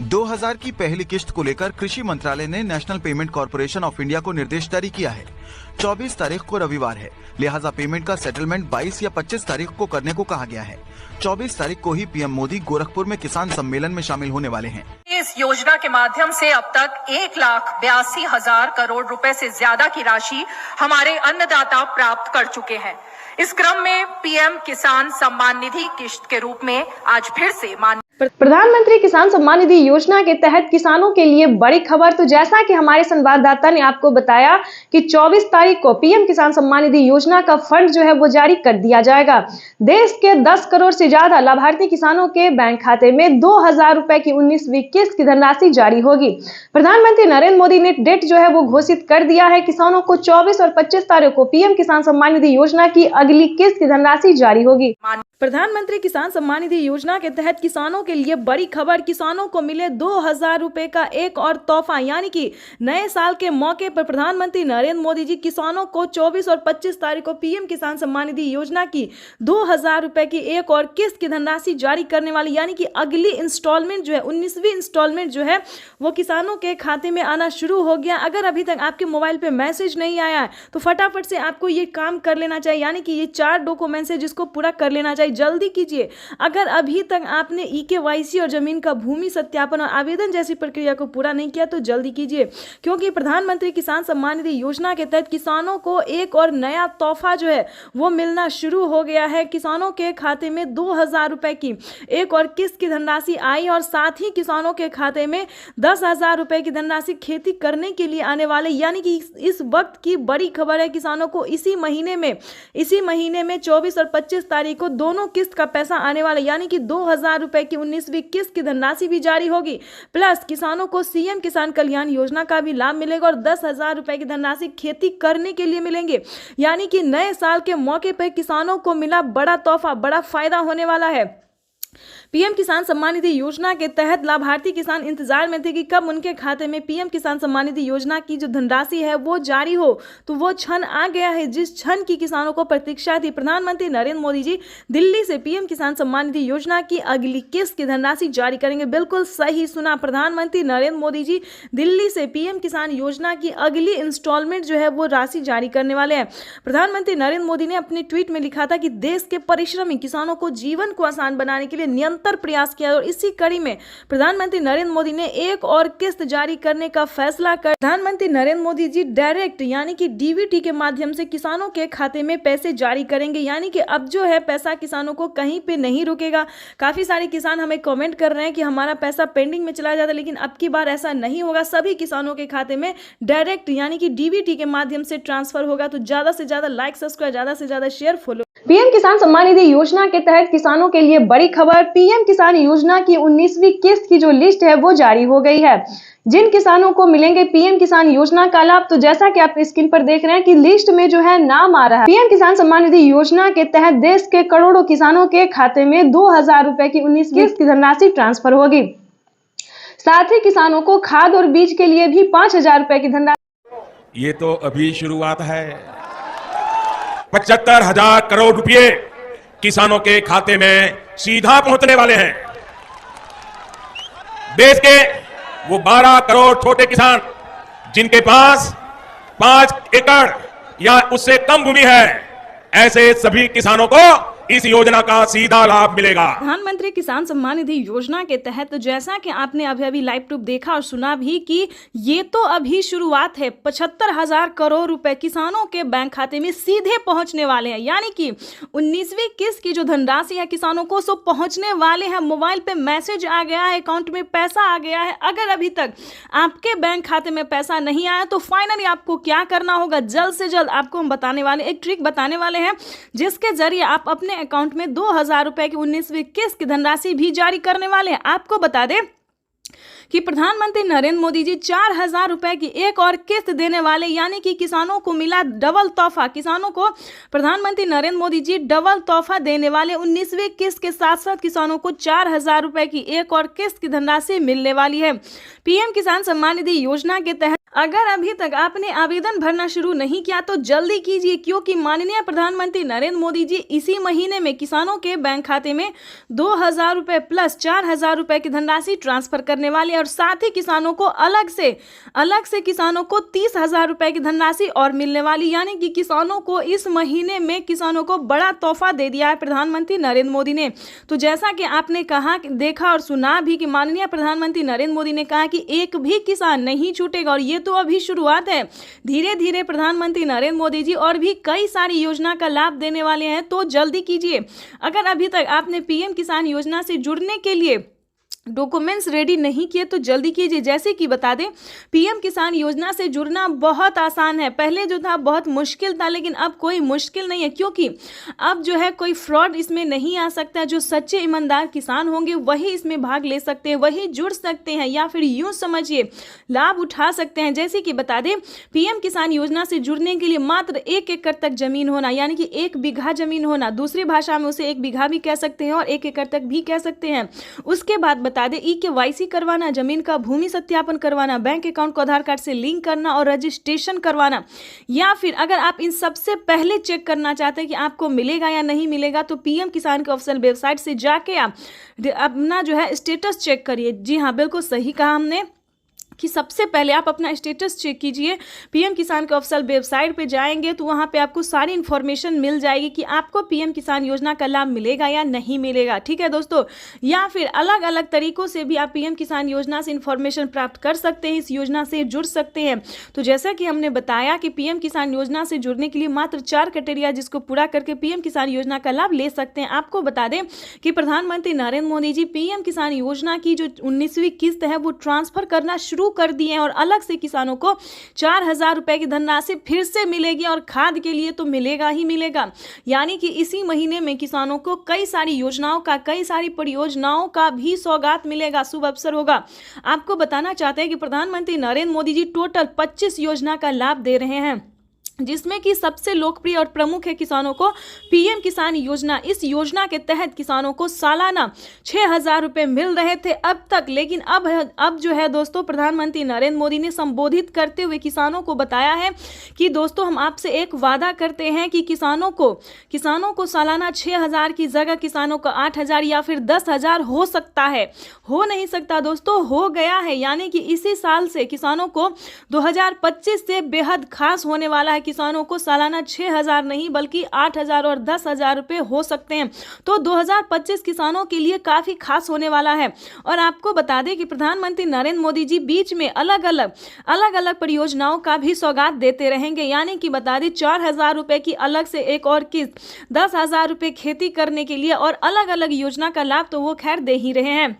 2000 की पहली किश्त को लेकर कृषि मंत्रालय ने national payment corporation of India को निर्देश जारी किया है। 24 तारीख को रविवार है, लिहाजा पेमेंट का सेटलमेंट 22 या 25 तारीख को करने को कहा गया है। 24 तारीख को ही पीएम मोदी गोरखपुर में किसान सम्मेलन में शामिल होने वाले हैं। इस योजना के माध्यम से अब तक 1,82,000 करोड़ रुपए से ज्यादा की राशि हमारे अन्नदाता प्राप्त कर चुके हैं। इस क्रम में पीएम किसान सम्मान निधि किश्त के रूप में आज फिर से प्रधानमंत्री किसान सम्मान निधि योजना के तहत किसानों के लिए बड़ी खबर। तो जैसा कि हमारे संवाददाता ने आपको बताया कि 24 तारीख को पीएम किसान सम्मान निधि योजना का फंड जो है वो जारी कर दिया जाएगा। देश के 10 करोड़ से ज्यादा लाभार्थी किसानों के बैंक खाते में 2,000 रुपए की 19वीं किस्त की धनराशि जारी होगी। प्रधानमंत्री नरेंद्र मोदी ने डेट जो है वो घोषित कर दिया है। किसानों को 24 और 25 तारीख को पीएम किसान सम्मान निधि योजना की अगली किस्त की धनराशि जारी होगी। प्रधानमंत्री किसान सम्मान निधि योजना के तहत किसानों के लिए बड़ी खबर। किसानों को मिले 2,000 रुपए का एक और तोहफा, यानी कि नए साल के मौके पर प्रधानमंत्री नरेंद्र मोदी जी किसानों को 24 और 25 तारीख को पीएम किसान सम्मान निधि योजना की 2,000 रुपए की एक और किस्त की धनराशि जारी करने वाली, यानी कि अगली इंस्टॉलमेंट जो है 19वीं इंस्टॉलमेंट जो है वो किसानों के खाते में आना शुरू हो गया। अगर अभी तक आपके मोबाइल पे मैसेज नहीं आया है तो फटाफट से आपको ये काम कर लेना चाहिए, यानी कि ये 4 डॉक्यूमेंट्स है जिसको पूरा कर लेना चाहिए। जल्दी कीजिए। अगर अभी तक आपने ई-केवाईसी और जमीन का भूमि सत्यापन और आवेदन जैसी प्रक्रिया को पूरा नहीं किया तो जल्दी कीजिए, क्योंकि प्रधानमंत्री किसान सम्मान निधि योजना के तहत किसानों को एक और नया तोहफा जो है वो मिलना शुरू हो गया है। किसानों के खाते में 2,000 रुपए की एक और किस्त की धनराशि आई और साथ ही किसानों के खाते में 10,000 रुपए की धनराशि खेती करने के लिए आने वाले, यानी कि इस वक्त की बड़ी खबर है। किसानों को इसी महीने में 24 और 25 तारीख को दोनों किस्त का पैसा आने वाला, यानी कि 2,000 रुपए की 19वीं किस्त की धनराशि भी जारी होगी। प्लस किसानों को सीएम किसान कल्याण योजना का भी लाभ मिलेगा और 10,000 रुपए की धनराशि खेती करने के लिए मिलेंगे, यानी कि नए साल के मौके पर किसानों को मिला बड़ा तोहफा, बड़ा फायदा होने वाला है। पीएम किसान सम्मान निधि योजना के तहत लाभार्थी किसान इंतजार में थे कि कब उनके खाते में पीएम किसान सम्मान निधि योजना की जो धनराशि है वो जारी हो, तो वो क्षण आ गया है जिस क्षण की किसानों को प्रतीक्षा थी। प्रधानमंत्री नरेंद्र मोदी जी दिल्ली से पीएम किसान सम्मान निधि योजना की अगली किस्त की धनराशि जारी करेंगे। बिल्कुल सही सुना, प्रधानमंत्री नरेंद्र मोदी जी दिल्ली से पीएम किसान योजना की अगली इंस्टॉलमेंट जो है वो राशि जारी करने वाले हैं। प्रधानमंत्री नरेंद्र मोदी ने अपने ट्वीट में लिखा था कि देश के परिश्रमी किसानों को जीवन को आसान बनाने के लिए निरंतर प्रयास किया और इसी कड़ी में प्रधानमंत्री नरेंद्र मोदी ने एक और किस्त जारी करने का फैसला कर प्रधानमंत्री नरेंद्र मोदी जी डायरेक्ट यानी कि डीबीटी के माध्यम से किसानों के खाते में पैसे जारी करेंगे, यानी कि अब जो है पैसा किसानों को कहीं पे नहीं रुकेगा। काफी सारे किसान हमें कमेंट कर रहे हैं कि हमारा पैसा पेंडिंग में चला जाता है, लेकिन अब की बार ऐसा नहीं होगा। सभी किसानों के खाते में डायरेक्ट यानी कि डीबीटी के माध्यम से ट्रांसफर होगा। तो ज्यादा से ज्यादा लाइक, सब्सक्राइब, ज्यादा से ज्यादा शेयर, फॉलो। पीएम किसान सम्मान निधि योजना के तहत किसानों के लिए बड़ी खबर। पीएम किसान योजना की 19वीं किस्त की जो लिस्ट है वो जारी हो गई है। जिन किसानों को मिलेंगे पीएम किसान योजना का लाभ, तो जैसा कि आप स्क्रीन पर देख रहे हैं कि लिस्ट में जो है नाम आ रहा है। पीएम किसान सम्मान निधि योजना के तहत देश के करोड़ों किसानों के खाते में 2,000 रुपए की 19वीं किस्त की धनराशि ट्रांसफर होगी। साथ ही किसानों को खाद और बीज के लिए भी 5,000 रुपए की धनराशि। ये तो अभी शुरुआत है। 75,000 करोड़ रुपए किसानों के खाते में सीधा पहुंचने वाले हैं। देश के वो 12 करोड़ छोटे किसान जिनके पास 5 एकड़ या उससे कम भूमि है, ऐसे सभी किसानों को इस योजना का सीधा लाभ मिलेगा। प्रधानमंत्री किसान सम्मान निधि योजना के तहत तो जैसा कि आपने अभी लाइव ट्यूब देखा और सुना भी कि ये तो अभी शुरुआत है। 75,000 करोड़ रुपए किसानों के बैंक खाते में सीधे पहुंचने वाले हैं, यानी कि 19वीं किस्त की जो धनराशि है किसानों को सो पहुंचने वाले हैं। मोबाइल पे मैसेज आ गया है, अकाउंट में पैसा आ गया है। अगर अभी तक आपके बैंक खाते में पैसा नहीं आया तो फाइनली आपको क्या करना होगा, जल्द से जल्द आपको हम बताने वाले एक ट्रिक बताने वाले हैं, जिसके जरिए आप अपने अकाउंट में 2,000 रुपए की 19वीं किस्त की धनराशि भी जारी करने वाले हैं। आपको बता दें कि प्रधानमंत्री नरेंद्र मोदी जी 4,000 रुपए की एक और किस्त देने वाले, यानी कि किसानों को मिला डबल तोहफा। किसानों को प्रधानमंत्री नरेंद्र मोदी जी डबल तोहफा देने वाले। 19वीं किस्त के साथ साथ किसानों को 4,000 रुपए की एक और किस्त की धनराशि मिलने वाली है। पीएम किसान सम्मान निधि योजना के तहत अगर अभी तक आपने आवेदन भरना शुरू नहीं किया तो जल्दी कीजिए, क्योंकि माननीय प्रधानमंत्री नरेंद्र मोदी जी इसी महीने में किसानों के बैंक खाते में 2,000 रुपए प्लस 4,000 रुपए की धनराशि ट्रांसफर करने वाले हैं और साथ ही किसानों को अलग से किसानों को 30,000 रुपए की धनराशि और मिलने वाली, यानी कि किसानों को इस महीने में किसानों को बड़ा तोहफा दे दिया है प्रधानमंत्री नरेंद्र मोदी ने। तो जैसा कि आपने कहा, देखा और सुना भी कि माननीय प्रधानमंत्री नरेंद्र मोदी ने कहा कि एक भी किसान नहीं छूटेगा, और ये तो अभी शुरुआत है। धीरे धीरे प्रधानमंत्री नरेंद्र मोदी जी और भी कई सारी योजना का लाभ देने वाले हैं, तो जल्दी कीजिए। अगर अभी तक आपने पीएम किसान योजना से जुड़ने के लिए डॉक्यूमेंट्स रेडी नहीं किए तो जल्दी कीजिए। जैसे कि बता दें, पीएम किसान योजना से जुड़ना बहुत आसान है। पहले जो था बहुत मुश्किल था, लेकिन अब कोई मुश्किल नहीं है, क्योंकि अब जो है कोई फ्रॉड इसमें नहीं आ सकता। जो सच्चे ईमानदार किसान होंगे वही इसमें भाग ले सकते हैं, वही जुड़ सकते हैं, या फिर यूं समझिए लाभ उठा सकते हैं। जैसे कि बता दें, पीएम किसान योजना से जुड़ने के लिए मात्र 1 एकड़ तक जमीन होना, यानी कि 1 बीघा जमीन होना, दूसरी भाषा में उसे 1 बीघा भी कह सकते हैं और 1 एकड़ तक भी कह सकते हैं। उसके बाद बता दें, KYC करवाना, जमीन का भूमि सत्यापन करवाना, बैंक अकाउंट को आधार कार्ड से लिंक करना और रजिस्ट्रेशन करवाना, या फिर अगर आप इन सबसे पहले चेक करना चाहते हैं कि आपको मिलेगा या नहीं मिलेगा, तो पीएम किसान के ऑफिशियल वेबसाइट से जाके आप अपना जो है स्टेटस चेक करिए। जी हाँ, बिल्कुल सही कहा हमने कि सबसे पहले आप अपना स्टेटस चेक कीजिए। पीएम किसान के ऑफिशियल वेबसाइट पे जाएंगे तो वहाँ पे आपको सारी इन्फॉर्मेशन मिल जाएगी कि आपको पीएम किसान योजना का लाभ मिलेगा या नहीं मिलेगा। ठीक है दोस्तों, या फिर अलग अलग तरीकों से भी आप पीएम किसान योजना से इन्फॉर्मेशन प्राप्त कर सकते हैं, इस योजना से जुड़ सकते हैं। तो जैसा कि हमने बताया कि पीएम किसान योजना से जुड़ने के लिए मात्र 4 क्राइटेरिया जिसको पूरा करके पीएम किसान योजना का लाभ ले सकते हैं। आपको बता दें कि प्रधानमंत्री नरेंद्र मोदी जी पीएम किसान योजना की जो 19वीं किस्त है वो ट्रांसफर करना शुरू कर दिए हैं और अलग से किसानों को 4,000 रुपए की धनराशि फिर से मिलेगी, और खाद के लिए तो मिलेगा ही मिलेगा। यानी कि इसी महीने में किसानों को कई सारी योजनाओं का, कई सारी परियोजनाओं का भी सौगात मिलेगा, शुभ अवसर होगा। आपको बताना चाहते हैं कि प्रधानमंत्री नरेंद्र मोदी जी टोटल 25 योजना का लाभ दे रहे हैं, जिसमें कि सबसे लोकप्रिय और प्रमुख है किसानों को पीएम किसान योजना। इस योजना के तहत किसानों को सालाना 6,000 रुपए मिल रहे थे अब तक, लेकिन अब जो है दोस्तों, प्रधानमंत्री नरेंद्र मोदी ने संबोधित करते हुए किसानों को बताया है कि दोस्तों हम आपसे एक वादा करते हैं कि किसानों को सालाना 6,000 की जगह किसानों को 8,000 या फिर 10,000 हो सकता है। हो नहीं सकता दोस्तों, हो गया है। यानी कि इसी साल से किसानों को 2025 से बेहद खास होने वाला है। किसानों को सालाना 6,000 नहीं बल्कि 8,000 और 10,000 रुपए हो सकते हैं। तो 2025 किसानों के लिए काफी खास होने वाला है। और आपको बता दें कि प्रधानमंत्री नरेंद्र मोदी जी बीच में अलग अलग परियोजनाओं का भी सौगात देते रहेंगे। यानी कि बता दें 4,000 रुपए की अलग से एक और किस्त, 10,000 रुपए खेती करने के लिए, और अलग अलग योजना का लाभ तो वो खैर दे ही रहे हैं।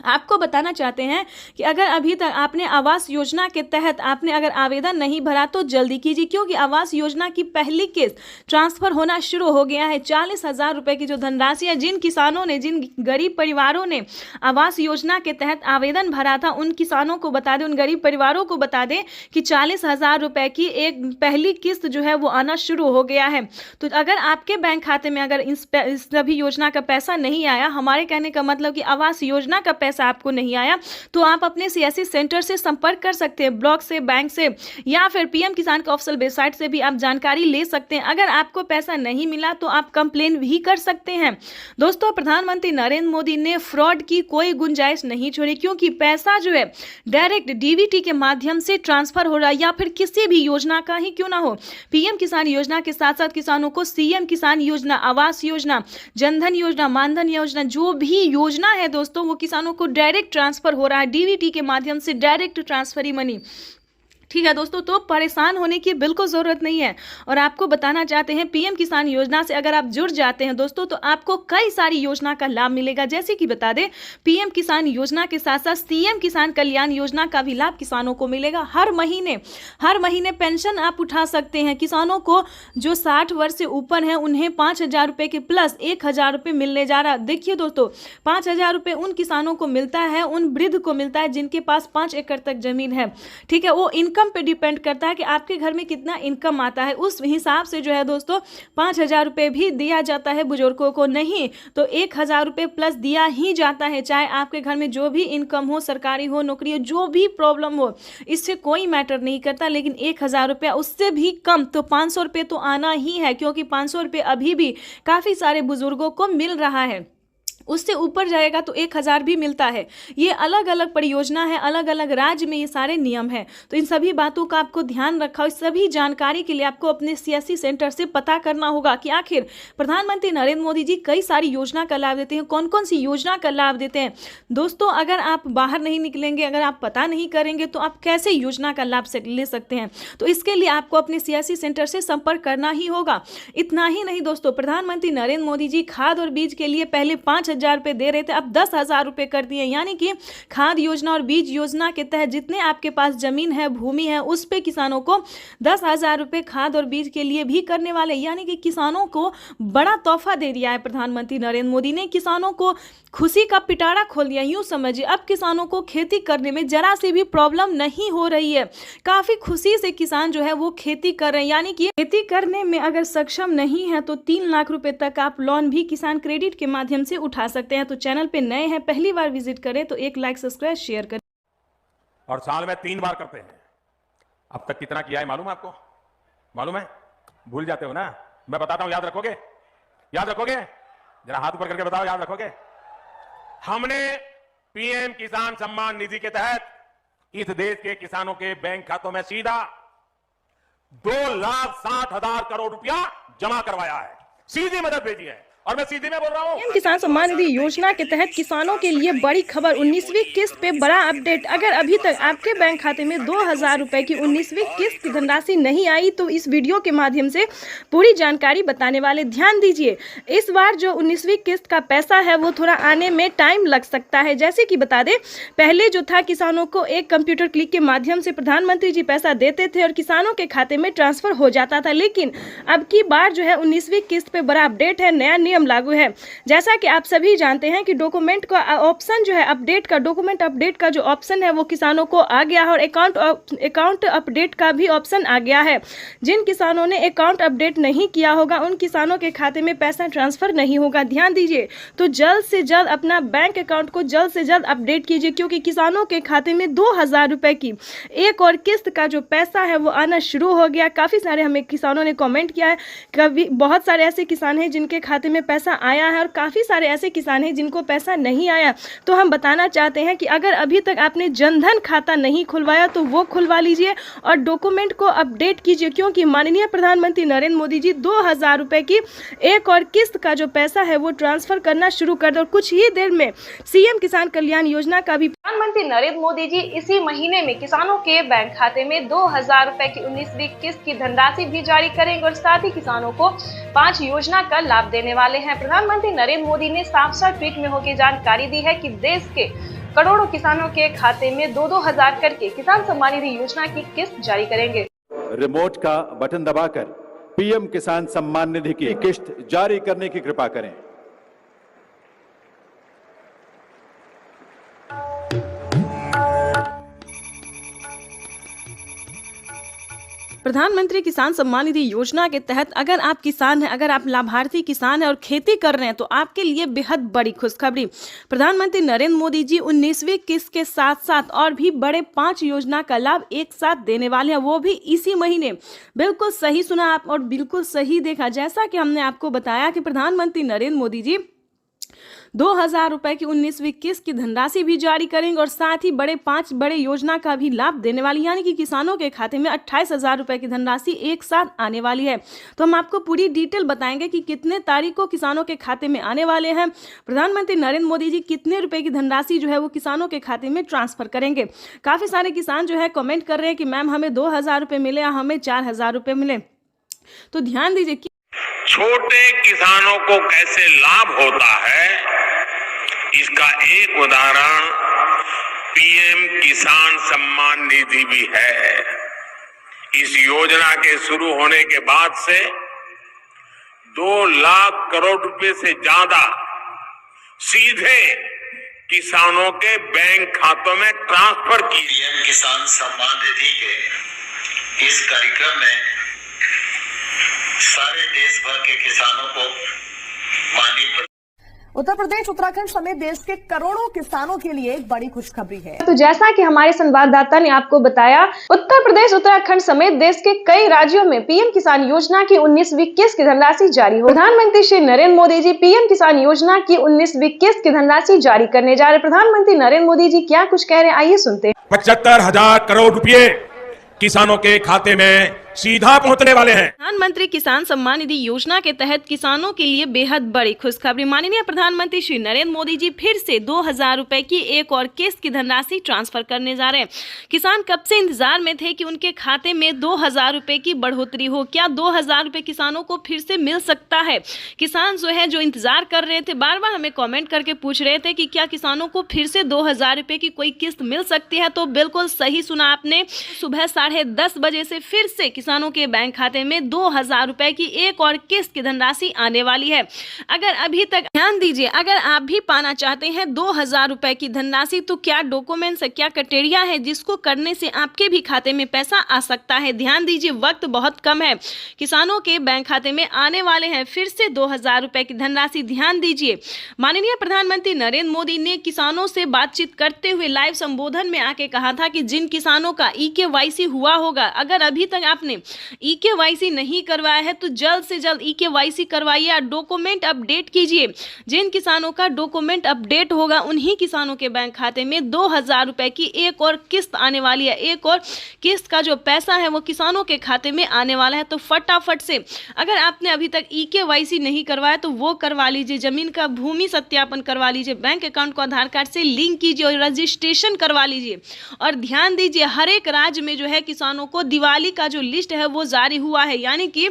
आपको बताना चाहते हैं कि अगर अभी तक आपने आवास योजना के तहत आपने अगर आवेदन नहीं भरा तो जल्दी कीजिए, क्योंकि आवास योजना की पहली किस्त ट्रांसफर होना शुरू हो गया है। 40,000 रुपए की जो धनराशि है, जिन किसानों ने, जिन गरीब परिवारों ने आवास योजना के तहत आवेदन भरा था, उन किसानों को बता दें, उन गरीब परिवारों को बता दें कि 40,000 रुपए की एक पहली किस्त जो है वो आना शुरू हो गया है। तो अगर आपके बैंक खाते में अगर इस सभी योजना का पैसा नहीं आया, हमारे कहने का मतलब कि आवास योजना का पैसा आपको नहीं आया, तो आप अपने सीएससी सेंटर से संपर्क कर सकते हैं, ब्लॉक से, बैंक से, या फिर पीएम किसान के ऑफिशियल वेबसाइट से भी आप जानकारी ले सकते हैं। अगर आपको पैसा नहीं मिला तो आप कंप्लेन भी कर सकते हैं। दोस्तों, प्रधानमंत्री नरेंद्र मोदी ने फ्रॉड की कोई गुंजाइश नहीं छोड़ी, क्योंकि पैसा जो है डायरेक्ट डीबीटी के माध्यम से ट्रांसफर हो रहा है, या फिर किसी भी योजना का ही क्यों ना हो। पीएम किसान योजना के साथ साथ किसानों को सीएम किसान योजना, आवास योजना, जनधन योजना, मानधन योजना, जो भी योजना है दोस्तों, वो किसानों को डायरेक्ट ट्रांसफर हो रहा है, डीबीटी के माध्यम से डायरेक्ट ट्रांसफर ही मनी। ठीक है दोस्तों, तो परेशान होने की बिल्कुल ज़रूरत नहीं है। और आपको बताना चाहते हैं, पीएम किसान योजना से अगर आप जुड़ जाते हैं दोस्तों, तो आपको कई सारी योजना का लाभ मिलेगा। जैसे कि बता दें, पीएम किसान योजना के साथ साथ सीएम किसान कल्याण योजना का भी लाभ किसानों को मिलेगा। हर महीने पेंशन आप उठा सकते हैं। किसानों को जो 60 वर्ष से ऊपर हैं उन्हें 5,000 रुपये के प्लस 1,000 रुपये मिलने जा रहा है। देखिए दोस्तों, 5,000 रुपये उन किसानों को मिलता है, उन वृद्ध को मिलता है जिनके पास 5 एकड़ तक जमीन है। ठीक है, वो इनकम इनकम पे डिपेंड करता है कि आपके घर में कितना इनकम आता है, उस हिसाब से जो है दोस्तों 5,000 रुपये भी दिया जाता है बुजुर्गों को, नहीं तो 1,000 रुपये प्लस दिया ही जाता है। चाहे आपके घर में जो भी इनकम हो, सरकारी हो, नौकरी हो, जो भी प्रॉब्लम हो, इससे कोई मैटर नहीं करता, लेकिन 1,000 रुपया उससे भी कम तो 500 रुपये तो आना ही है, क्योंकि 500 रुपये अभी भी काफ़ी सारे बुजुर्गों को मिल रहा है। उससे ऊपर जाएगा तो 1,000 भी मिलता है। ये अलग अलग परियोजना है, अलग अलग राज्य में ये सारे नियम हैं, तो इन सभी बातों का आपको ध्यान रखा हो। इस सभी जानकारी के लिए आपको अपने सीएससी सेंटर से पता करना होगा कि आखिर प्रधानमंत्री नरेंद्र मोदी जी कई सारी योजना का लाभ देते हैं, कौन कौन सी योजना का लाभ देते हैं। दोस्तों अगर आप बाहर नहीं निकलेंगे, अगर आप पता नहीं करेंगे तो आप कैसे योजना का लाभ ले सकते हैं, तो इसके लिए आपको अपने सीएससी सेंटर से संपर्क करना ही होगा। इतना ही नहीं दोस्तों, प्रधानमंत्री नरेंद्र मोदी जी खाद और बीज के लिए पहले 5,000 रुपए दे रहे थे, अब 10,000 रुपए कर दिए, यानी कि खाद योजना और बीज योजना के तहत जितने आपके पास जमीन है, भूमि है, उस पे किसानों को 10,000 रुपए खाद और बीज के लिए भी करने वाले, यानी कि किसानों को बड़ा तोहफा दे दिया है प्रधानमंत्री नरेंद्र मोदी ने। किसानों को खुशी का पिटारा खोल दिया, यूं समझिए। अब किसानों को खेती करने में जरा सी भी प्रॉब्लम नहीं हो रही है, काफी खुशी से किसान जो है वो खेती कर रहे हैं, यानी कि खेती करने में अगर सक्षम नहीं है तो 3 लाख रुपए तक आप लोन भी किसान क्रेडिट के माध्यम से उठा सकते हैं। तो चैनल पे नए हैं, पहली बार विजिट करें तो एक लाइक, सब्सक्राइब, शेयर करें। और साल में 3 बार करते हैं। अब तक कितना किया है मालूम है आपको? मालूम है? भूल जाते हो ना? मैं बताता हूं, याद रखोगे? याद रखोगे? जरा हाथ ऊपर करके बताओ, याद रखोगे? हमने पीएम किसान सम्मान निधि के तहत इस देश के किसानों के बैंक खातों में सीधा 2,60,000 करोड़ रुपया जमा करवाया है, सीधी मदद भेजी है। और मैं सीधी में बोल रहा हूँ, पीएम किसान सम्मान निधि योजना के तहत किसानों के लिए बड़ी खबर, 19वीं किस्त पे बड़ा अपडेट। अगर अभी तक आपके बैंक खाते में 2,000 रुपए की 19वीं किस्त की धनराशि नहीं आई तो इस वीडियो के माध्यम से पूरी जानकारी बताने वाले, ध्यान दीजिए। इस बार जो 19वीं किस्त का पैसा है वो थोड़ा आने में टाइम लग सकता है। जैसे कि बता दें, पहले जो था किसानों को एक कंप्यूटर क्लिक के माध्यम से प्रधानमंत्री जी पैसा देते थे और किसानों के खाते में ट्रांसफर हो जाता था, लेकिन अब की बार जो है 19वीं किस्त पे बड़ा अपडेट है, नया नियम लागू है। जैसा कि आप सभी जानते हैं कि डॉक्यूमेंट का ऑप्शन जो है अपडेट का, डॉक्यूमेंट अपडेट का जो ऑप्शन है वो किसानों को आ गया है और अकाउंट अपडेट का भी ऑप्शन आ गया है। जिन किसानों ने अकाउंट अपडेट नहीं किया होगा उन किसानों के खाते में पैसा ट्रांसफर नहीं होगा, ध्यान दीजिए। तो जल्द से जल्द अपना बैंक अकाउंट को जल्द से जल्द अपडेट कीजिए, क्योंकि किसानों के खाते में 2,000 रुपए की एक और किस्त का जो पैसा है वो आना शुरू हो गया। काफी सारे हमें किसानों ने कमेंट किया है, कभी बहुत सारे ऐसे किसान हैं जिनके खाते में पैसा आया है और काफ़ी सारे ऐसे किसान हैं जिनको पैसा नहीं आया। तो हम बताना चाहते हैं कि अगर अभी तक आपने जनधन खाता नहीं खुलवाया तो वो खुलवा लीजिए और डॉक्यूमेंट को अपडेट कीजिए, क्योंकि माननीय प्रधानमंत्री नरेंद्र मोदी जी 2,000 रुपए की एक और किस्त का जो पैसा है वो ट्रांसफर करना शुरू कर दो। कुछ ही देर में सीएम किसान कल्याण योजना का भी प्रधानमंत्री नरेंद्र मोदी जी इसी महीने में किसानों के बैंक खाते में 2,000 रुपए की 19वीं किस्त की धनराशि भी जारी करेंगे और साथ ही किसानों को 5 योजना का लाभ देने वाले हैं। प्रधानमंत्री नरेंद्र मोदी ने साफ-साफ ट्वीट में होकर जानकारी दी है कि देश के करोड़ों किसानों के खाते में 2-2 हजार करके किसान सम्मान निधि योजना की किस्त जारी करेंगे। रिमोट का बटन दबाकर पीएम किसान सम्मान निधि की किस्त जारी करने की कृपा करें। प्रधानमंत्री किसान सम्मान निधि योजना के तहत अगर आप किसान हैं, अगर आप लाभार्थी किसान हैं और खेती कर रहे हैं तो आपके लिए बेहद बड़ी खुशखबरी। प्रधानमंत्री नरेंद्र मोदी जी 19वीं किस्त के साथ साथ और भी बड़े 5 योजना का लाभ एक साथ देने वाले हैं, वो भी इसी महीने। बिल्कुल सही सुना आप और बिल्कुल सही देखा। जैसा कि हमने आपको बताया कि प्रधानमंत्री नरेंद्र मोदी जी 2,000 रुपए की 19वीं किस्त की धनराशि भी जारी करेंगे और साथ ही 5 बड़े योजना का भी लाभ देने वाली, यानी कि किसानों के खाते में 28,000 रुपए की धनराशि एक साथ आने वाली है। तो हम आपको पूरी डिटेल बताएंगे कि कितने तारीख को किसानों के खाते में आने वाले हैं, प्रधानमंत्री नरेंद्र मोदी जी कितने रुपए की धनराशि जो है वो किसानों के खाते में ट्रांसफर करेंगे। काफी सारे किसान जो है कमेंट कर रहे हैं कि मैम हमें 2,000 रुपए मिले या हमें 4,000 रुपए मिले। तो ध्यान दीजिए कि छोटे किसानों को कैसे लाभ होता है इसका एक उदाहरण पीएम किसान सम्मान निधि भी है। इस योजना के शुरू होने के बाद से 2 लाख करोड़ रुपए से ज्यादा सीधे किसानों के बैंक खातों में ट्रांसफर की। पीएम किसान सम्मान निधि के इस कार्यक्रम में सारे देश भर के किसानों को माननीय उत्तर प्रदेश उत्तराखंड समेत देश के करोड़ों किसानों के लिए एक बड़ी खुशखबरी है। तो जैसा कि हमारे संवाददाता ने आपको बताया, उत्तर प्रदेश उत्तराखंड समेत देश के कई राज्यों में पीएम किसान योजना की 19वीं किस्त की धनराशि जारी हो। प्रधानमंत्री श्री नरेंद्र मोदी जी पीएम किसान योजना की 19वीं किस्त की धनराशि जारी करने जा रहे। प्रधानमंत्री नरेंद्र मोदी जी क्या कुछ कह रहे हैं, आइए सुनते हैं। 75,000 करोड़ रुपए किसानों के खाते में सीधा पहुंचने वाले हैं। प्रधानमंत्री किसान सम्मान निधि योजना के तहत किसानों के लिए बेहद बड़ी खुशखबरी। माननीय प्रधानमंत्री श्री नरेंद्र मोदी जी फिर से 2,000 रुपए की एक और किस्त की धनराशि ट्रांसफर करने जा रहे हैं। किसान कब से इंतजार में थे कि उनके खाते में 2,000 रुपए की बढ़ोतरी हो। क्या 2,000 रुपए किसानों को फिर से मिल सकता है? किसान जो इंतजार कर रहे थे, बार बार हमें कॉमेंट करके पूछ रहे थे कि क्या किसानों को फिर से 2,000 रुपए की कोई किस्त मिल सकती है। तो बिल्कुल सही सुना आपने। सुबह 10:30 बजे से फिर से किसानों के बैंक खाते में 2,000 रुपए की एक और किस्त की धनराशि आने वाली है। अगर अभी तक ध्यान दीजिए, अगर आप भी पाना चाहते हैं 2,000 रुपए की धनराशि, तो क्या डॉक्यूमेंट्स, क्या क्राइटेरिया है जिसको करने से आपके भी खाते में पैसा आ सकता है। ध्यान दीजिए, वक्त बहुत कम है। किसानों के बैंक खाते में आने वाले हैं फिर से 2,000 रुपए की धनराशि। ध्यान दीजिए, माननीय प्रधानमंत्री नरेंद्र मोदी ने किसानों से बातचीत करते हुए लाइव संबोधन में आके कहा था कि जिन किसानों का EKYC हुआ होगा, अगर अभी तक आपने EKYC नहीं करवाया है तो जल्द से जल्द EKYC करवाइए और डॉक्यूमेंट अपडेट कीजिए। जिन किसानों का डॉक्यूमेंट अपडेट होगा उन्हीं किसानों के बैंक खाते में 2,000 रुपए की एक और किस्त आने वाली है। एक और किस्त का जो पैसा है वो किसानों के खाते में आने वाला है। तो फटाफट से, अगर आपने अभी तक EKYC नहीं करवाया तो वो करवा लीजिए। जमीन का भूमि सत्यापन करवा लीजिए, बैंक अकाउंट को आधार कार्ड से लिंक कीजिए और रजिस्ट्रेशन करवा लीजिए। और ध्यान दीजिए, हर एक राज्य में जो है किसानों को दिवाली का जो लिस्ट है वो जारी हुआ है, यानी कि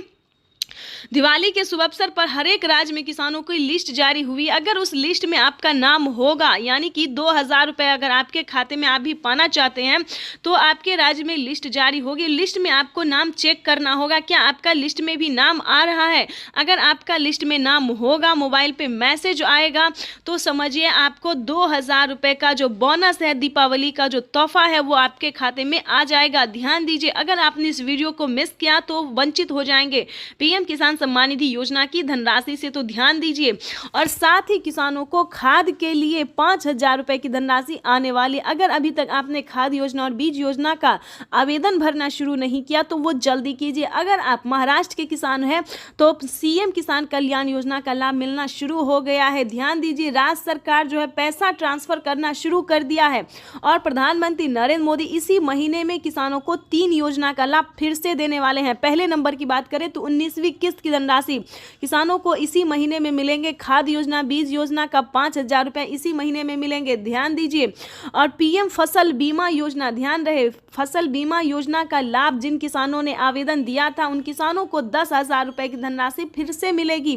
दिवाली के शुभ अवसर पर हर एक राज्य में किसानों की लिस्ट जारी हुई। अगर उस लिस्ट में आपका नाम होगा, यानी कि 2,000 रुपए अगर आपके खाते में आप भी पाना चाहते हैं, तो आपके राज्य में लिस्ट जारी होगी। लिस्ट में आपको नाम चेक करना होगा, क्या आपका लिस्ट में भी नाम आ रहा है। अगर आपका लिस्ट में नाम होगा, मोबाइल पे मैसेज आएगा, तो समझिए आपको 2,000 रुपए का जो बोनस है, दीपावली का जो तोहफा है, वो आपके खाते में आ जाएगा। ध्यान दीजिए, अगर आपने इस वीडियो को मिस किया तो वंचित हो जाएंगे पीएम किसान सम्मान निधि योजना की धनराशि से। तो ध्यान दीजिए, और साथ ही किसानों को खाद के लिए 5,000 रुपए की धनराशि आने वाली। अगर अभी तक आपने खाद योजना और बीज योजना का आवेदन भरना शुरू नहीं किया तो वो जल्दी कीजिए। अगर आप महाराष्ट्र के किसान हैं तो CM किसान कल्याण योजना का लाभ मिलना शुरू हो गया है। ध्यान दीजिए, राज्य सरकार जो है पैसा ट्रांसफर करना शुरू कर दिया है और प्रधानमंत्री नरेंद्र मोदी इसी महीने में किसानों को 3 योजना का लाभ फिर से देने वाले हैं। पहले नंबर की बात करें तो 19वीं किस्त की धनराशि किसानों को इसी महीने में मिलेंगे। खाद योजना, बीज योजना का 5,000 रुपए इसी महीने में मिलेंगे। ध्यान दीजिए, और PM फसल बीमा योजना, ध्यान रहे, फसल बीमा योजना का लाभ जिन किसानों ने आवेदन दिया था उन किसानों को 10,000 रुपए की धनराशि फिर से मिलेगी।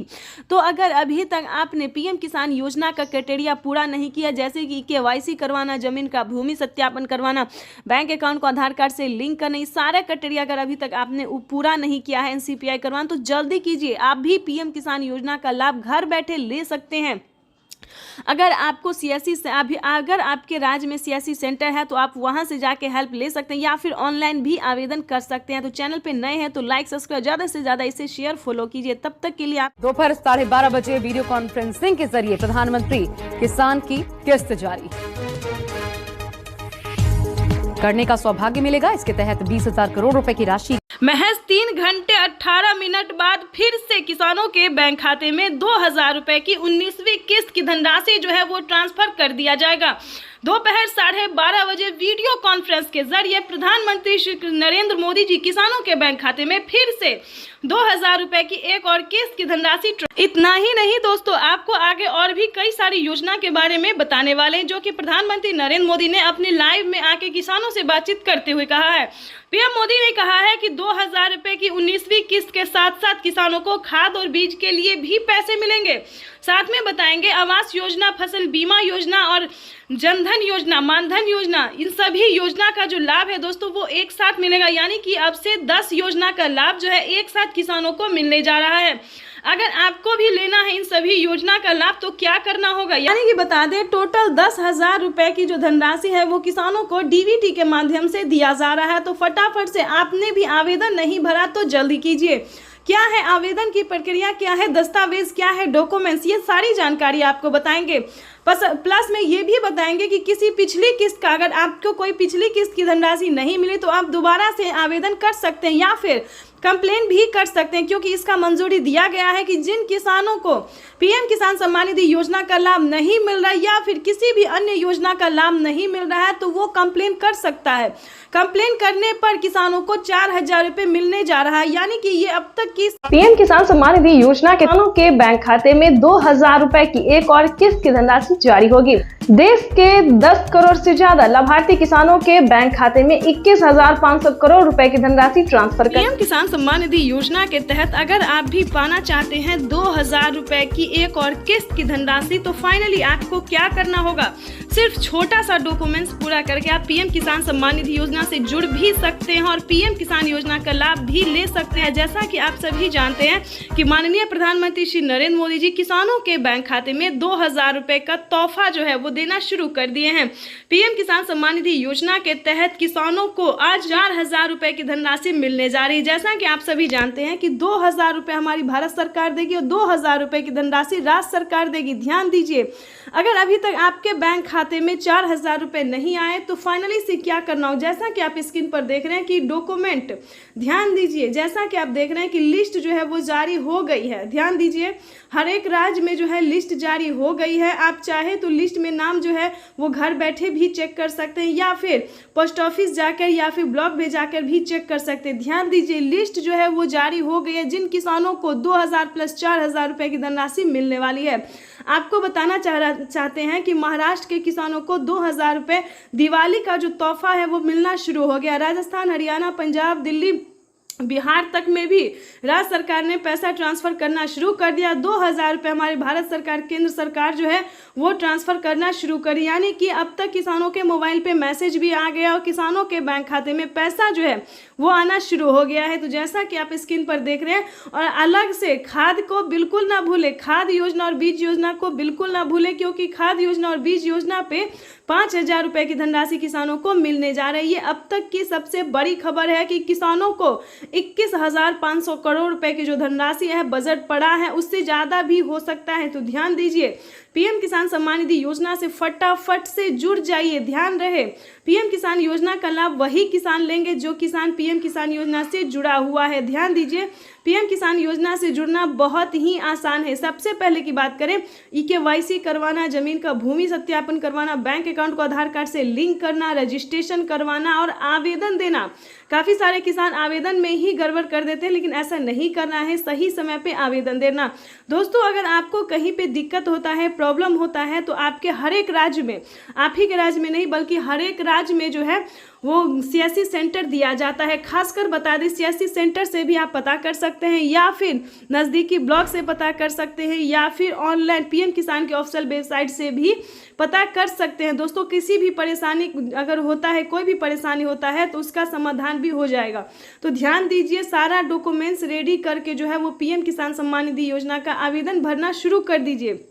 तो अगर अभी तक आपने PM किसान योजना का क्राइटेरिया पूरा नहीं किया, जैसे कि KYC करवाना, जमीन का भूमि सत्यापन करवाना, बैंक अकाउंट को आधार कार्ड से लिंक करना, सारा क्राइटेरिया अगर अभी तक आपने पूरा नहीं किया है, NCPI करवाना, तो जल्दी कीजिए। आप भी PM किसान योजना का लाभ घर बैठे ले सकते हैं। अगर आपको अगर आपके राज्य में CSC सेंटर है तो आप वहां से जाके हेल्प ले सकते हैं, या फिर ऑनलाइन भी आवेदन कर सकते हैं। तो चैनल पे नए हैं तो लाइक, सब्सक्राइब, ज्यादा से ज्यादा इसे शेयर, फॉलो कीजिए। तब तक के लिए आप दोपहर 12:30 बजे वीडियो कॉन्फ्रेंसिंग के जरिए प्रधानमंत्री किसान की किस्त जारी करने का सौभाग्य मिलेगा। इसके तहत 20,000 करोड़ रुपए की राशि महज 3 घंटे 18 मिनट बाद फिर से किसानों के बैंक खाते में 2,000 रुपए की 19वीं किस्त की धनराशि जो है वो ट्रांसफर कर दिया जाएगा। दोपहर 12:30 बजे वीडियो कॉन्फ्रेंस के जरिए प्रधानमंत्री श्री नरेंद्र मोदी जी किसानों के बैंक खाते में फिर से 2,000 रुपए की एक और किस्त की धनराशि। इतना ही नहीं दोस्तों, आपको आगे और भी कई सारी योजना के बारे में बताने वाले हैं जो कि प्रधानमंत्री नरेंद्र मोदी ने अपने लाइव में आके किसानों से बातचीत करते हुए कहा है। PM मोदी ने कहा है कि 2,000 रुपए की 19वीं किस्त के साथ साथ किसानों को खाद और बीज के लिए भी पैसे मिलेंगे। साथ में बताएंगे आवास योजना, फसल बीमा योजना और जनधन योजना, मानधन योजना, इन सभी योजना का जो लाभ है दोस्तों वो एक साथ मिलेगा। यानी कि अब से 10 योजना का लाभ जो है एक साथ किसानों को मिलने जा रहा है। अगर आपको भी लेना है इन सभी योजना का लाभ तो क्या करना होगा, यानी कि बता दें टोटल 10,000 रुपए की जो धनराशि है वो किसानों को डीबीटी के माध्यम से दिया जा रहा है। तो फटाफट से आपने भी आवेदन नहीं भरा तो जल्दी कीजिए। क्या है आवेदन की प्रक्रिया, क्या है दस्तावेज, क्या है डॉक्यूमेंट्स, ये सारी जानकारी आपको बताएंगे। प्लस में ये भी बताएंगे कि किसी पिछली किस्त का अगर आपको कोई पिछली किस्त की धनराशि नहीं मिली तो आप दोबारा से आवेदन कर सकते हैं या फिर कंप्लेन भी कर सकते हैं, क्योंकि इसका मंजूरी दिया गया है कि जिन किसानों को पीएम किसान सम्मान निधि योजना का लाभ नहीं मिल रहा है या फिर किसी भी अन्य योजना का लाभ नहीं मिल रहा है तो वो कंप्लेन कर सकता है। कंप्लेन करने पर किसानों को 4,000 रुपए मिलने जा रहा है, यानी कि ये अब तक की पीएम किसान सम्मान निधि योजना के किसानों के बैंक खाते में 2,000 रुपए की एक और किस्त की धनराशि जारी होगी। देश के 10 करोड़ से ज्यादा लाभार्थी किसानों के बैंक खाते में 21,500 करोड़ रुपए की धनराशि ट्रांसफर कर पीएम किसान सम्मान निधि योजना के तहत अगर आप भी पाना चाहते हैं 2,000 रुपए की एक और किस्त की धनराशि तो फाइनली आपको क्या करना होगा, सिर्फ छोटा सा डॉक्यूमेंट्स पूरा करके आप पीएम किसान सम्मान निधि योजना से जुड़ भी सकते हैं और पीएम किसान योजना का लाभ भी ले सकते हैं। जैसा कि आप सभी जानते हैं कि माननीय प्रधानमंत्री श्री नरेंद्र मोदी जी किसानों के बैंक खाते में 2,000 रुपए का तोहफा जो है वो देना शुरू कर दिए हैं। पीएम किसान सम्मान निधि योजना के तहत किसानों को आज 4,000 रुपए की धनराशि मिलने जा रही है। जैसा कि आप सभी जानते हैं कि 2,000 रुपए हमारी भारत सरकार देगी और 2,000 रुपए की धनराशि राज्य सरकार देगी। ध्यान दीजिए, अगर अभी तक आपके बैंक खाते में 4,000 रुपए नहीं आए तो फाइनली से क्या करना हो, जैसा कि आप स्क्रीन पर देख रहे हैं कि डॉक्यूमेंट, ध्यान दीजिए, जैसा कि आप देख रहे हैं कि लिस्ट जो है वो जारी हो गई है। ध्यान दीजिए, हर एक राज्य में जो है लिस्ट जारी हो गई है। आप चाहे तो लिस्ट में नाम जो है वो घर बैठे भी चेक कर सकते हैं या फिर पोस्ट ऑफिस जाकर या फिर ब्लॉक में जाकर भी चेक कर सकते हैं। ध्यान दीजिए, लिस्ट जो है वो जारी हो गई है जिन किसानों को 2,000 प्लस 4,000 रुपए की धनराशि मिलने वाली है। आपको बताना चाहते हैं कि महाराष्ट्र के किसानों को 2,000 रुपए दिवाली का जो तोहफा है वो मिलना शुरू हो गया। राजस्थान, हरियाणा, पंजाब, दिल्ली, बिहार तक में भी राज्य सरकार ने पैसा ट्रांसफर करना शुरू कर दिया। 2,000 रुपए हमारी भारत सरकार, केंद्र सरकार जो है वो ट्रांसफर करना शुरू करी, यानी कि अब तक किसानों के मोबाइल पे मैसेज भी आ गया और किसानों के बैंक खाते में पैसा जो है वो आना शुरू हो गया है। तो जैसा कि आप स्क्रीन पर देख रहे हैं, और अलग से खाद को बिल्कुल ना भूले, खाद योजना और बीज योजना को बिल्कुल ना भूले, क्योंकि खाद योजना और बीज योजना पे 5,000 रुपए की धनराशि किसानों को मिलने जा रही है। अब तक की सबसे बड़ी खबर है कि किसानों को 21,500 करोड़ रुपए की जो धनराशि है बजट पड़ा है, उससे ज्यादा भी हो सकता है। तो ध्यान दीजिए, पीएम किसान सम्मान निधि योजना से फटाफट से जुड़ जाइए। ध्यान रहे, पीएम किसान योजना का लाभ वही किसान लेंगे जो किसान पीएम किसान योजना से जुड़ा हुआ है। ध्यान दीजिए, पीएम किसान योजना से जुड़ना बहुत ही आसान है। सबसे पहले की बात करें, EKYC करवाना, जमीन का भूमि सत्यापन करवाना, बैंक अकाउंट को आधार कार्ड से लिंक करना, रजिस्ट्रेशन करवाना और आवेदन देना। काफी सारे किसान आवेदन में ही गड़बड़ कर देते हैं, लेकिन ऐसा नहीं करना है, सही समय पे आवेदन देना। दोस्तों, अगर आपको कहीं पे दिक्कत होता है, प्रॉब्लम होता है तो आपके हर एक राज्य में, आप ही के राज्य में नहीं बल्कि हर एक राज्य में जो है वो CSC सेंटर दिया जाता है। खासकर बता दें, CSC सेंटर से भी आप पता कर सकते हैं या फिर नज़दीकी ब्लॉक से पता कर सकते हैं या फिर ऑनलाइन पीएम किसान के ऑफिशियल वेबसाइट से भी पता कर सकते हैं। दोस्तों, किसी भी परेशानी अगर होता है, कोई भी परेशानी होता है तो उसका समाधान भी हो जाएगा। तो ध्यान दीजिए, सारा डॉक्यूमेंट्स रेडी करके जो है वो पीएम किसान सम्मान निधि योजना का आवेदन भरना शुरू कर दीजिए।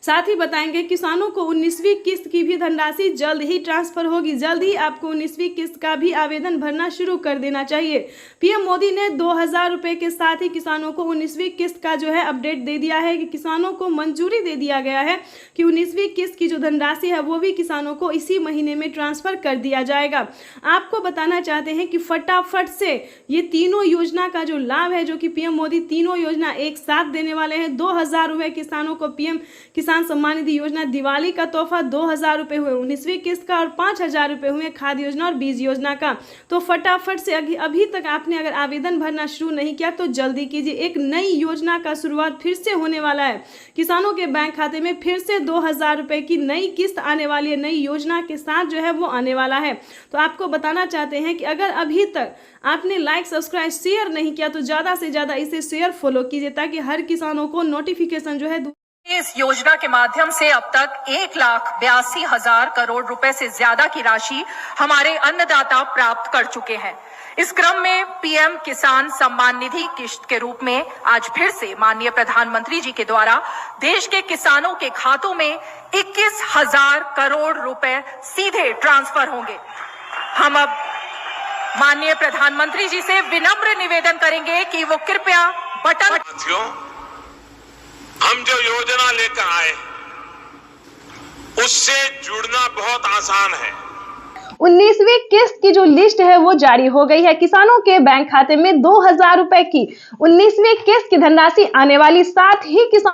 साथ ही बताएंगे किसानों को 19वीं किस्त की भी धनराशि जल्द ही ट्रांसफर होगी। जल्द ही आपको 19वीं किस्त का भी आवेदन भरना शुरू कर देना चाहिए। पीएम मोदी ने 2,000 रुपए के साथ ही किसानों को 19वीं किस्त का जो है अपडेट दे दिया है कि किसानों को मंजूरी दे दिया गया है कि 19वीं किस्त की जो धनराशि है वो भी किसानों को इसी महीने में ट्रांसफर कर दिया जाएगा। आपको बताना चाहते हैं कि फटाफट से ये तीनों योजना का जो लाभ है, जो कि पीएम मोदी तीनों योजना एक साथ देने वाले हैं। 2,000 रुपए किसानों को पीएम किसान सम्मान निधि योजना दिवाली का तोहफा, 2,000 रुपए हुए 19वीं किस्त का और 5,000 रुपए हुए खाद योजना और बीज योजना का। तो फटाफट से अभी तक आपने अगर आवेदन भरना शुरू नहीं किया तो जल्दी कीजिए। एक नई योजना का शुरुआत फिर से होने वाला है। किसानों के बैंक खाते में फिर से 2,000 रुपए की नई किस्त आने वाली है, नई योजना के साथ जो है वो आने वाला है। तो आपको बताना चाहते हैं कि अगर अभी तक आपने लाइक, सब्सक्राइब, शेयर नहीं किया तो ज्यादा से ज्यादा इसे शेयर फॉलो कीजिए ताकि हर किसानों को नोटिफिकेशन जो है। इस योजना के माध्यम से अब तक 1,82,000 करोड़ रुपए से ज्यादा की राशि हमारे अन्नदाता प्राप्त कर चुके हैं। इस क्रम में पीएम किसान सम्मान निधि किश्त के रूप में आज फिर से माननीय प्रधानमंत्री जी के द्वारा देश के किसानों के खातों में 21,000 करोड़ रुपए सीधे ट्रांसफर होंगे। हम अब माननीय प्रधानमंत्री जी से विनम्र निवेदन करेंगे कि वो कृपया बटन। साथियों, हम जो योजना लेकर आए उससे जुड़ना बहुत आसान है। 19वीं किस्त की जो लिस्ट है वो जारी हो गई है। किसानों के बैंक खाते में 2,000 रुपए की 19वीं किस्त की धनराशि आने वाली, साथ ही किसान